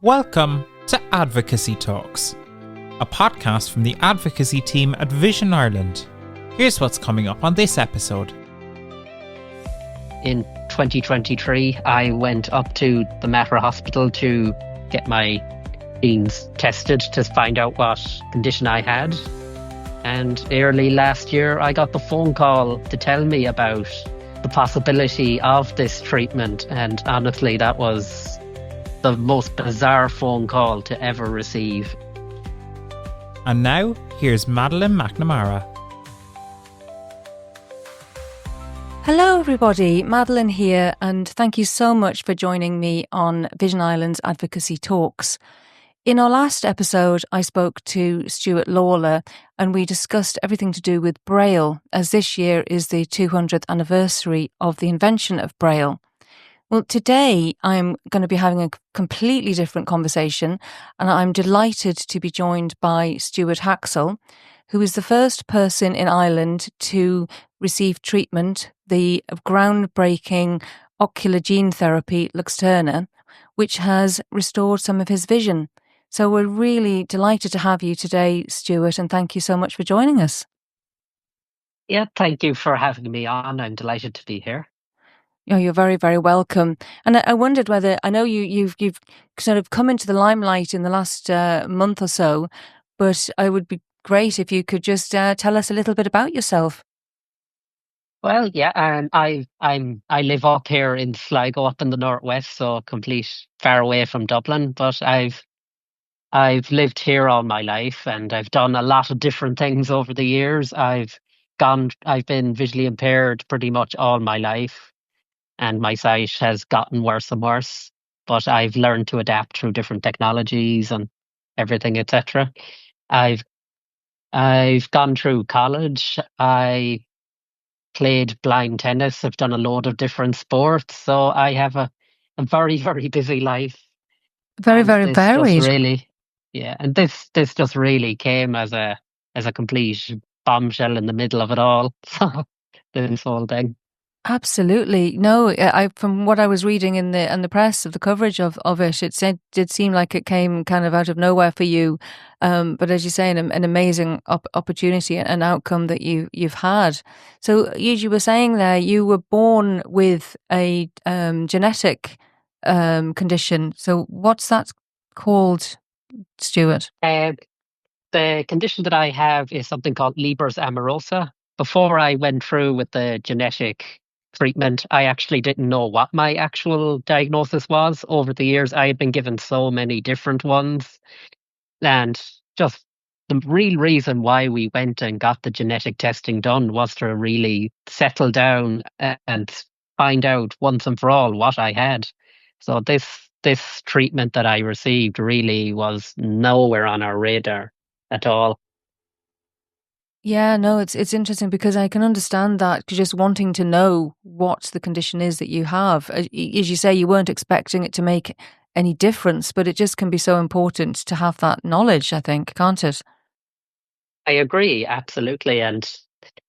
Welcome to Advocacy Talks, a podcast from the advocacy team at Vision Ireland. Here's what's coming up on this episode. In 2023, I went up to the Mater Hospital to get my genes tested to find out what condition I had. And early last year, I got the phone call to tell me about the possibility of this treatment. And honestly, that was the most bizarre phone call to ever receive. And now, here's Madeline McNamara. Hello everybody, Madeline here, and thank you so much for joining me on Vision Ireland's Advocacy Talks. In our last episode, I spoke to Stuart Lawler and we discussed everything to do with Braille, as this year is the 200th anniversary of the invention of Braille. Well, today I'm going to be having a completely different conversation, and I'm delighted to be joined by Stuart Haxell, who is the first person in Ireland to receive treatment, the groundbreaking ocular gene therapy Luxturna, which has restored some of his vision. So we're really delighted to have you today, Stuart, and thank you so much for joining us. Yeah, thank you for having me on. I'm delighted to be here. Oh, you're very, very welcome. And I wondered whether, I know you've sort of come into the limelight in the last month or so, but it would be great if you could just tell us a little bit about yourself. Well, yeah, and I live up here in Sligo, up in the northwest, so far away from Dublin. But I've lived here all my life, and I've done a lot of different things over the years. I've been visually impaired pretty much all my life, and my sight has gotten worse and worse. But I've learned to adapt through different technologies and everything, etc. I've gone through college. I played blind tennis. I've done a load of different sports. So I have a very, very busy life. Very, very varied. And this just really came as a complete bombshell in the middle of it all. So this whole thing. Absolutely. No, from what I was reading in the press of the coverage of it, it did seem like it came kind of out of nowhere for you. But as you say, an amazing opportunity and outcome that you've had. So as you were saying there, you were born with a genetic condition. So what's that called, Stuart? The condition that I have is something called Leber's amaurosa. Before I went through with the genetic treatment, I actually didn't know what my actual diagnosis was. Over the years, I had been given so many different ones. And just the real reason why we went and got the genetic testing done was to really settle down and find out once and for all what I had. So this treatment that I received really was nowhere on our radar at all. Yeah, no, it's interesting because I can understand that, just wanting to know what the condition is that you have. As you say, you weren't expecting it to make any difference, but it just can be so important to have that knowledge, I think, can't it? I agree, absolutely. And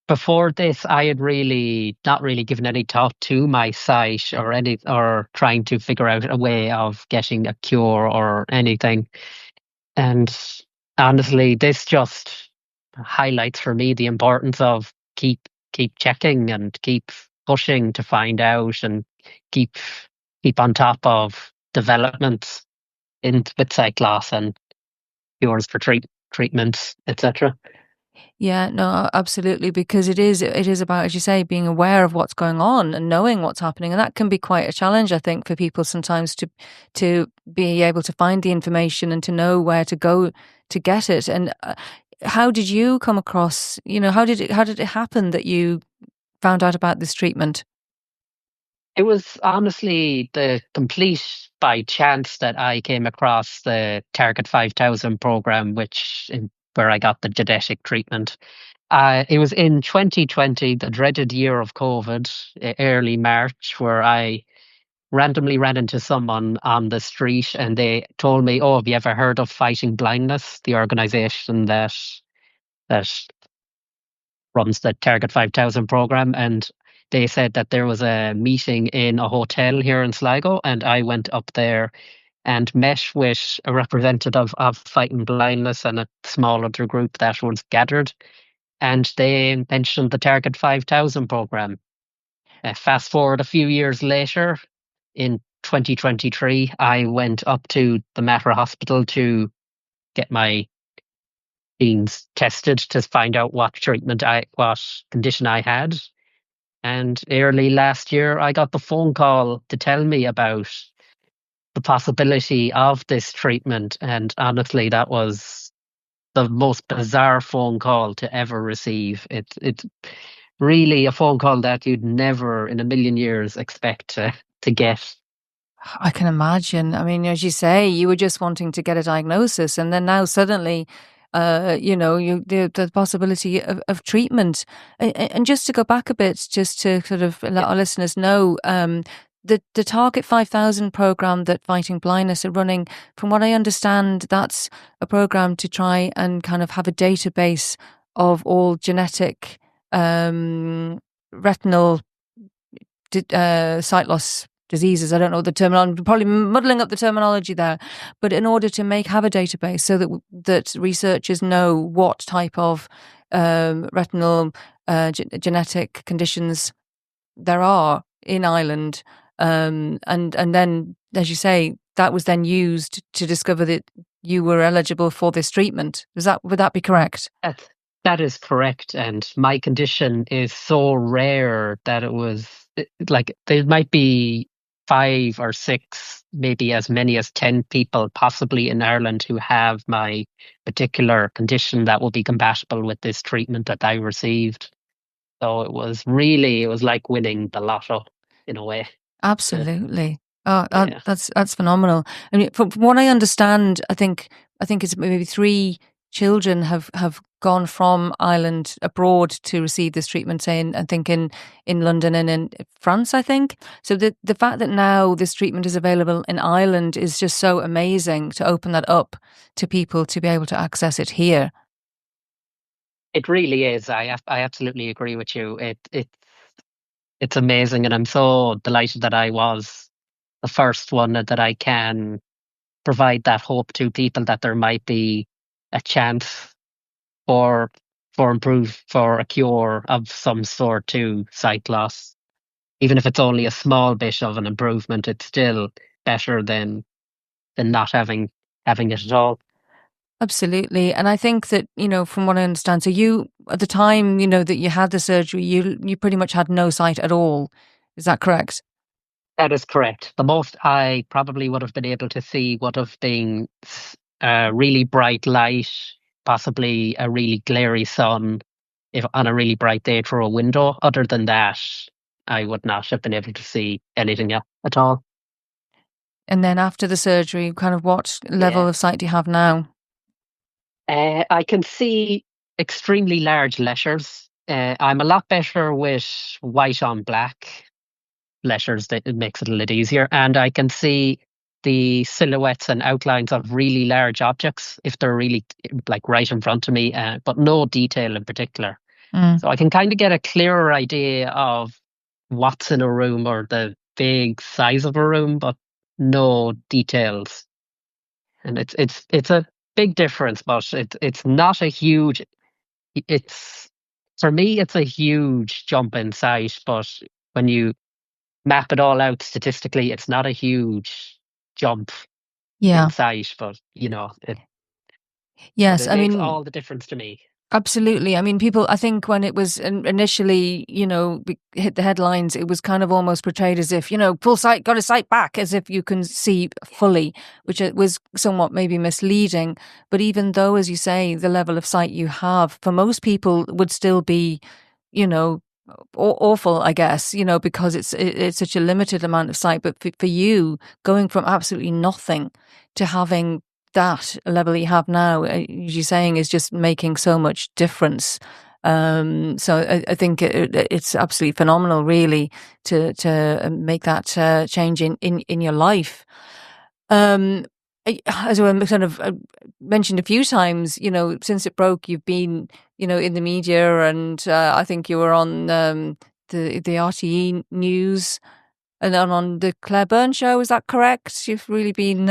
before this, I had not really given any thought to my sight or trying to figure out a way of getting a cure or anything. And honestly, this just highlights for me the importance of keep checking and keep pushing to find out and keep on top of developments with sight loss and cures for treatments, etc. Yeah, no, absolutely, because it is about, as you say, being aware of what's going on and knowing what's happening, and that can be quite a challenge, I think, for people sometimes to be able to find the information and to know where to go to get it. And how did you come across? How did it happen that you found out about this treatment? It was honestly the complete by chance that I came across the Target 5000 program, where I got the genetic treatment. It was in 2020, the dreaded year of COVID, early March, where I randomly ran into someone on the street and they told me, "Oh, have you ever heard of Fighting Blindness, the organization that runs the Target 5000 program?" And they said that there was a meeting in a hotel here in Sligo, and I went up there and met with a representative of Fighting Blindness and a small other group that was gathered, and they mentioned the Target 5000 program. Fast forward a few years later, in 2023, I went up to the Mater Hospital to get my genes tested to find out what condition I had. And early last year, I got the phone call to tell me about the possibility of this treatment. And honestly, that was the most bizarre phone call to ever receive. It's really a phone call that you'd never in a million years expect to get. I can imagine. I mean, as you say, you were just wanting to get a diagnosis, and then now suddenly, the possibility of treatment. And just to go back a bit, just to sort of let our listeners know, the Target 5000 program that Fighting Blindness are running, from what I understand, that's a program to try and kind of have a database of all genetic retinal sight loss diseases. I don't know the terminology, probably muddling up the terminology there, but in order to have a database so that researchers know what type of retinal genetic conditions there are in Ireland, and then, as you say, that was then used to discover that you were eligible for this treatment. Would that be correct? That is correct, and my condition is so rare that it was like there might be 5 or 6, maybe as many as 10 people possibly in Ireland who have my particular condition that will be compatible with this treatment that I received. So it was like winning the lotto in a way. Absolutely. Oh, Yeah. that's phenomenal. I mean, from what I understand, I think it's maybe 3 children have gone from Ireland abroad to receive this treatment, say, I think in London and in France, I think. So the fact that now this treatment is available in Ireland is just so amazing, to open that up to people to be able to access it here. It really is. I absolutely agree with you. It's amazing, and I'm so delighted that I was the first one, that I can provide that hope to people that there might be a chance for a cure of some sort to sight loss. Even if it's only a small bit of an improvement, it's still better than not having it at all. Absolutely. And I think that, from what I understand, so you, at the time, that you had the surgery, you pretty much had no sight at all. Is that correct? That is correct. The most I probably would have been able to see would have been really bright light, possibly a really glary sun, if on a really bright day through a window. Other than that, I would not have been able to see anything at all. And then after the surgery, kind of what level of sight do you have now? I can see extremely large letters. I'm a lot better with white on black letters. That it makes it a little easier, and I can see the silhouettes and outlines of really large objects if they're really like right in front of me, but no detail in particular. So I can kind of get a clearer idea of what's in a room or the big size of a room, but no details. And it's a big difference, but it's not a huge. It's For me, it's a huge jump in sight, but when you map it all out statistically, it's not a huge jump in sight, but yes, it makes all the difference to me. Absolutely. I mean, people, I think when it was initially, hit the headlines, it was kind of almost portrayed as if, full sight, got a sight back, as if you can see fully, which it was somewhat maybe misleading. But even though, as you say, the level of sight you have for most people would still be, awful, I guess, because it's such a limited amount of sight. But for you, going from absolutely nothing to having that level you have now, as you're saying, is just making so much difference. So I think it's absolutely phenomenal, really, to make that change in your life. As I kind of mentioned a few times, since it broke, you've been, in the media, and I think you were on the RTE news and then on the Claire Byrne show. Is that correct? You've really been.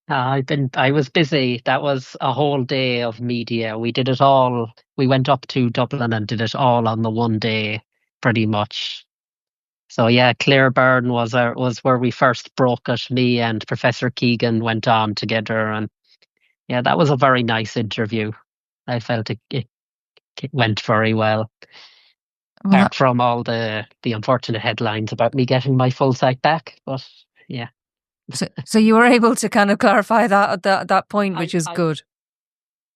I was busy. That was a whole day of media. We did it all. We went up to Dublin and did it all on the one day, pretty much. So yeah, Claire Byrne was where we first broke it. Me and Professor Keegan went on together, and yeah, that was a very nice interview. I felt it went very well. Apart from all the unfortunate headlines about me getting my full sight back, but yeah. So you were able to kind of clarify that at that point, which is good.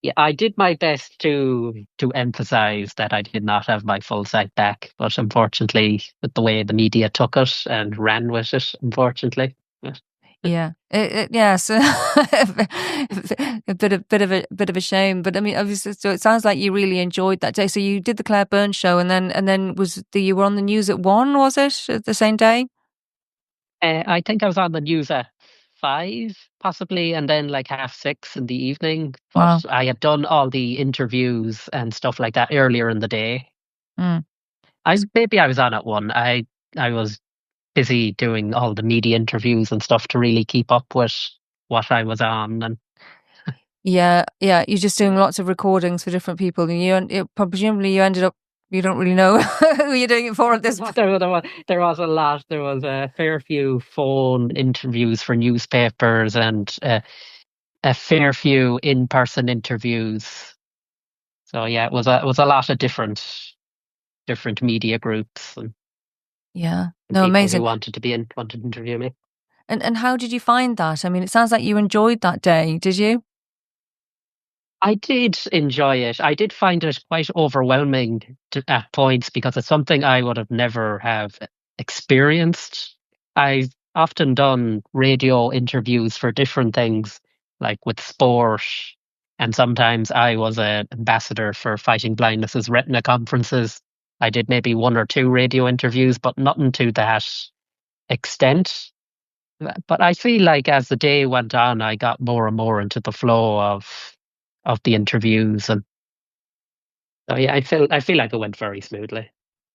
Yeah, I did my best to emphasize that I did not have my full sight back, but unfortunately, with the way the media took it and ran with it, unfortunately. Yeah. Yes. A bit of a shame, but I mean, obviously, so it sounds like you really enjoyed that day. So you did the Claire Byrne show, and then you were on the news at 1, was it, the same day? I think I was on the news at 5, possibly, and then like 6:30 in the evening. But Wow. I had done all the interviews and stuff like that earlier in the day. Maybe I was on at 1. I was busy doing all the media interviews and stuff to really keep up with what I was on. And yeah, you're just doing lots of recordings for different people, and presumably you ended up, you don't really know who you're doing it for at this point. There was a lot. There was a fair few phone interviews for newspapers and a fair few in-person interviews. So yeah, it was a lot of different media groups and no, people amazing. who wanted to interview me. And how did you find that? I mean, it sounds like you enjoyed that day. Did you? I did enjoy it. I did find it quite overwhelming at points because it's something I would have never have experienced. I've often done radio interviews for different things, like with sport, and sometimes I was an ambassador for Fighting Blindness's retina conferences. I did maybe 1 or 2 radio interviews, but nothing to that extent. But I feel like as the day went on, I got more and more into the flow of the interviews, and so yeah, I feel like it went very smoothly.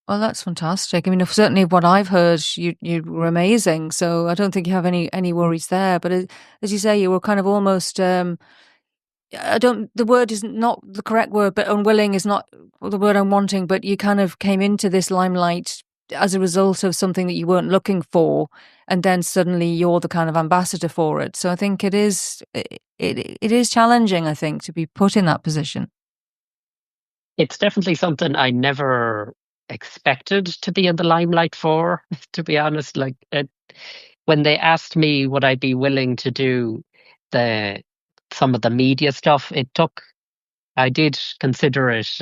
Well, that's fantastic. I mean, certainly what I've heard, you were amazing. So I don't think you have any worries there. But as you say, you were kind of almost. The word is not the correct word, but unwilling is not the word I'm wanting. But you kind of came into this limelight as a result of something that you weren't looking for, and then suddenly you're the kind of ambassador for it. So I think it is challenging, I think, to be put in that position. It's definitely something I never expected to be in the limelight for, to be honest. Like when they asked me would I be willing to do some of the media stuff, I did consider it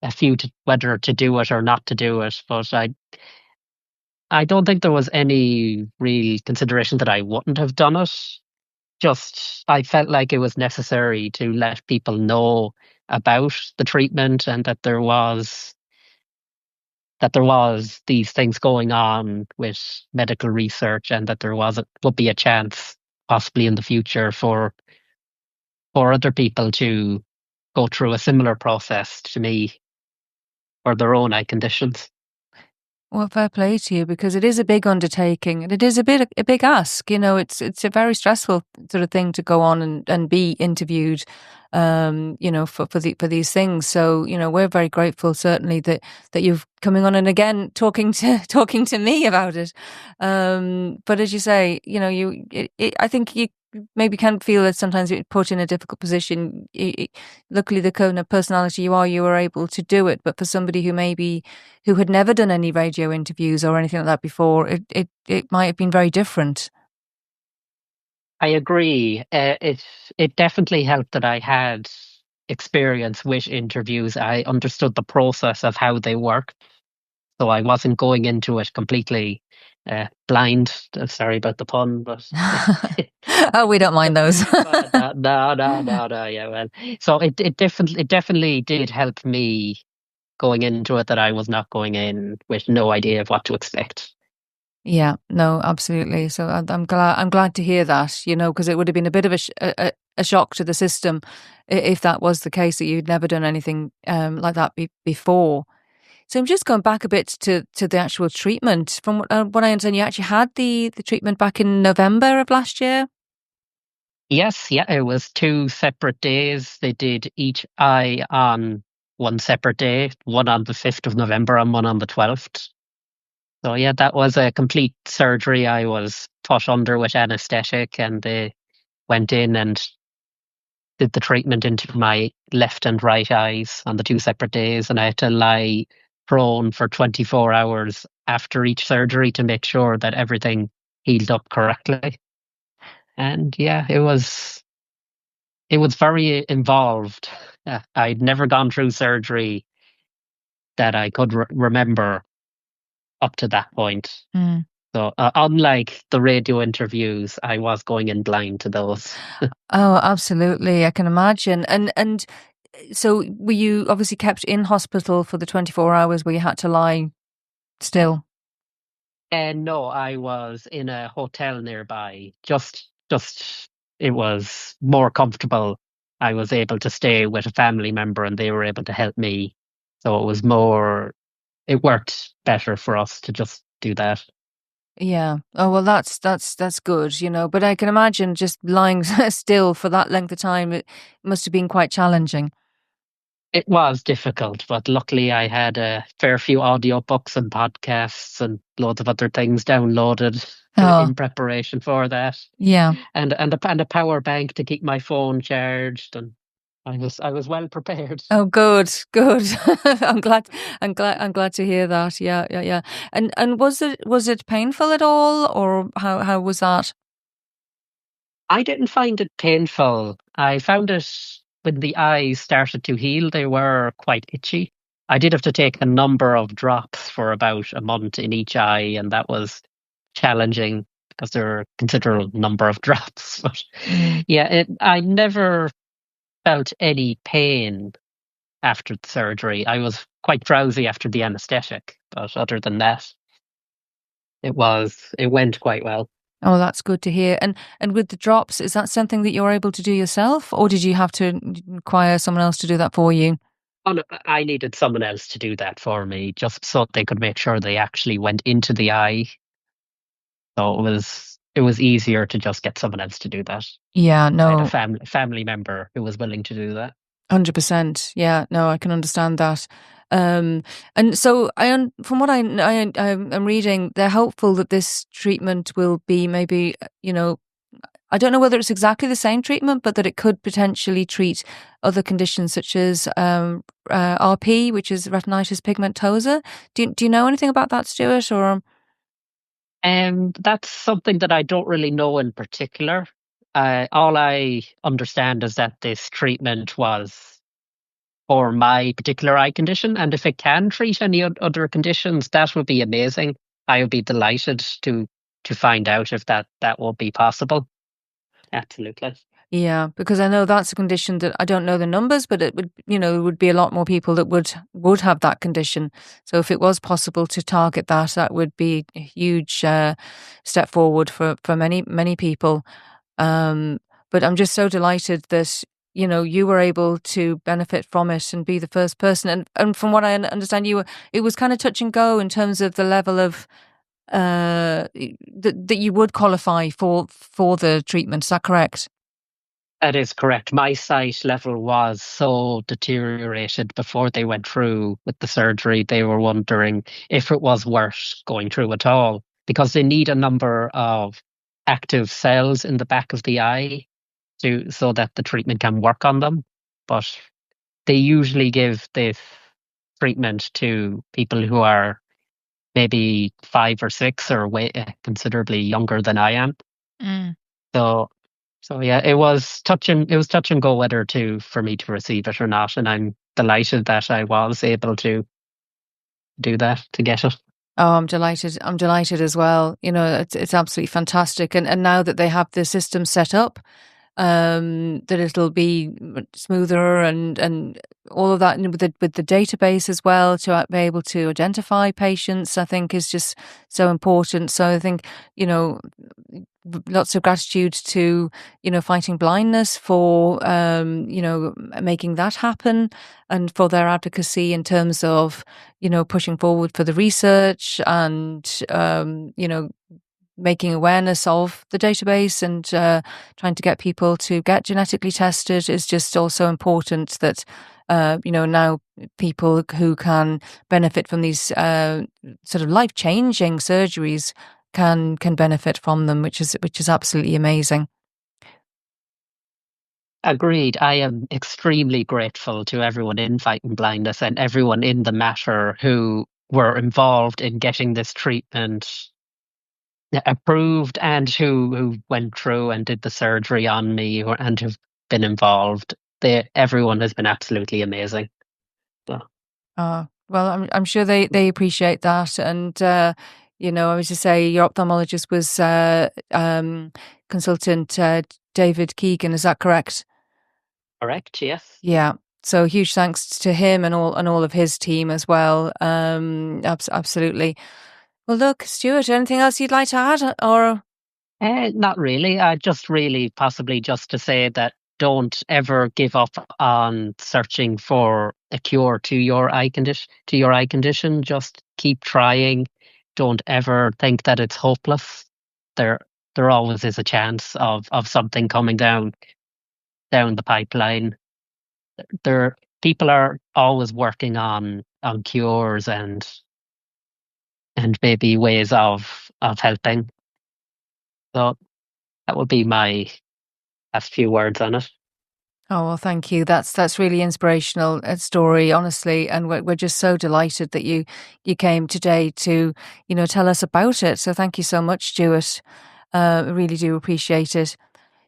a few whether to do it or not to do it, but I don't think there was any real consideration that I wouldn't have done it. Just I felt like it was necessary to let people know about the treatment and that there was these things going on with medical research, and that there would be a chance possibly in the future for other people to go through a similar process to me for their own eye conditions. Well, fair play to you, because it is a big undertaking and it is a big ask. It's a very stressful sort of thing to go on and be interviewed, for these things. So, we're very grateful certainly that you're coming on and again talking to me about it. But as you say, I think you maybe can feel that sometimes you're put in a difficult position. Luckily, the kind of personality you were able to do it. But for somebody who had never done any radio interviews or anything like that before, it might have been very different. I agree. It definitely helped that I had experience with interviews. I understood the process of how they worked, so I wasn't going into it completely blind. Sorry about the pun, but oh, we don't mind those. No. Yeah, well, so it definitely did help me going into it, that I was not going in with no idea of what to expect. Yeah, no, absolutely. So I'm glad to hear that, because it would have been a bit of a shock to the system if that was the case, that you'd never done anything like that before. So I'm just going back a bit to the actual treatment. From what I understand, you actually had the treatment back in November of last year? Yes, yeah, it was 2 separate days. They did each eye on one separate day, one on the 5th of November and one on the 12th. So yeah, that was a complete surgery. I was put under with anesthetic, and they went in and did the treatment into my left and right eyes on the 2 separate days, and I had to lie prone for 24 hours after each surgery to make sure that everything healed up correctly. And yeah, it was very involved. I'd never gone through surgery that I could remember up to that point. Mm. So unlike the radio interviews, I was going in blind to those. Oh, absolutely. I can imagine. And so were you obviously kept in hospital for the 24 hours where you had to lie still? And no, I was in a hotel nearby. Just it was more comfortable. I was able to stay with a family member, and they were able to help me. So it worked better for us to just do that. Yeah. Oh, well, that's good, but I can imagine just lying still for that length of time, it must have been quite challenging. It was difficult, but luckily I had a fair few audiobooks and podcasts and loads of other things downloaded Oh, in preparation for that, yeah. and a power bank to keep my phone charged, and I was well prepared. Oh, good, good. I'm glad to hear that. Yeah, yeah, yeah. And was it painful at all, or how was that? I didn't find it painful. I found it when the eyes started to heal, they were quite itchy. I did have to take a number of drops for about a month in each eye, and that was challenging because there were a considerable number of drops. But Mm. yeah, I never felt any pain after the surgery. I was quite drowsy after the anesthetic, but other than that, it went quite well. Oh, that's good to hear. And with the drops, is that something that you're able to do yourself, or did you have to require someone else to do that for you? Oh, no, I needed someone else to do that for me, just so they could make sure they actually went into the eye. So it was easier to just get someone else to do that. Yeah, I had a no, family member who was willing to do that. 100%. Yeah, no, I can understand that. And so from what I'm reading, they're hopeful that this treatment will be maybe, I don't know whether it's exactly the same treatment, but that it could potentially treat other conditions such as RP, which is retinitis pigmentosa. Do you know anything about that, Stuart? Or That's something that I don't really know in particular. All I understand is that this treatment was for my particular eye condition, and if it can treat any other conditions, that would be amazing. I would be delighted to find out if that will be possible. Absolutely. yeah, because I know that's a condition that I don't know the numbers, but it would be a lot more people that would have that condition. So if it was possible to target that, that would be a huge step forward for many people. But I'm just so delighted that you were able to benefit from it and be the first person. And from what I understand, it was kind of touch and go in terms of the level of that you would qualify for the treatment. Is that correct? That is correct. My sight level was so deteriorated before they went through with the surgery. They were wondering if it was worth going through at all, because they need a number of active cells in the back of the eye so that the treatment can work on them. But they usually give this treatment to people who are maybe 5 or 6 or considerably younger than I am. Mm. So yeah, it was touch and go whether for me to receive it or not, and I'm delighted that I was able to do that, to get it. Oh, I'm delighted. I'm delighted as well. It's absolutely fantastic. And now that they have the system set up, that it'll be smoother and all of that, and with the database as well, to be able to identify patients, I think is just so important. So I think, lots of gratitude to, Fighting Blindness for, making that happen, and for their advocacy in terms of, pushing forward for the research and, making awareness of the database and trying to get people to get genetically tested is just also important, that now people who can benefit from these sort of life-changing surgeries can benefit from them, which is absolutely amazing. Agreed. I am extremely grateful to everyone in Fighting Blindness and everyone in the matter who were involved in getting this treatment approved, and who went through and did the surgery on me, and who've been involved. Everyone has been absolutely amazing. So. Well, I'm sure they appreciate that. And, I was to say, your ophthalmologist was consultant David Keegan, is that correct? Correct, yes. Yeah. So huge thanks to him and all of his team as well. Absolutely. Well, look, Stuart, anything else you'd like to add, or? Not really. Just really possibly just to say that don't ever give up on searching for a cure to your eye condition. Just keep trying. Don't ever think that it's hopeless. There always is a chance of something coming down the pipeline. People are always working on cures and maybe ways of helping. So that would be my last few words on it. Oh, well, thank you. That's really inspirational story, honestly, and we're just so delighted that you came today to tell us about it. So thank you so much, Stuart. I really do appreciate it.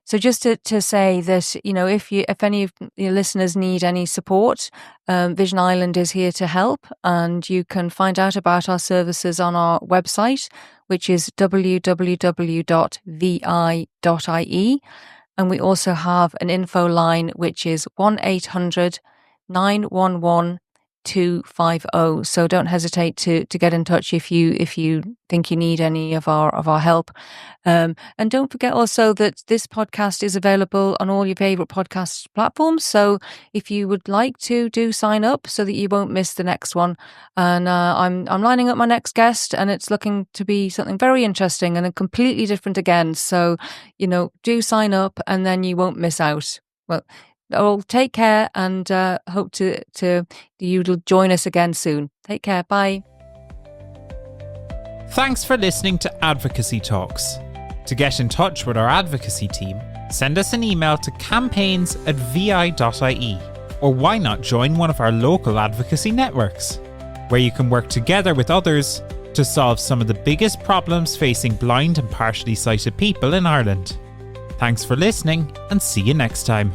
So just to say that, if any of your listeners need any support, Vision Ireland is here to help, and you can find out about our services on our website, which is www.vi.ie. And we also have an info line, which is 1-800-911-250. So don't hesitate to get in touch if you think you need any of our help. And don't forget also that this podcast is available on all your favorite podcast platforms. So if you would like to, do sign up so that you won't miss the next one. And I'm lining up my next guest, and it's looking to be something very interesting and completely different again. So, do sign up, and then you won't miss out. Well, take care, and hope to you'll join us again soon. Take care. Bye. Thanks for listening to Advocacy Talks. To get in touch with our advocacy team, send us an email to campaigns@vi.ie, or why not join one of our local advocacy networks, where you can work together with others to solve some of the biggest problems facing blind and partially sighted people in Ireland. Thanks for listening, and see you next time.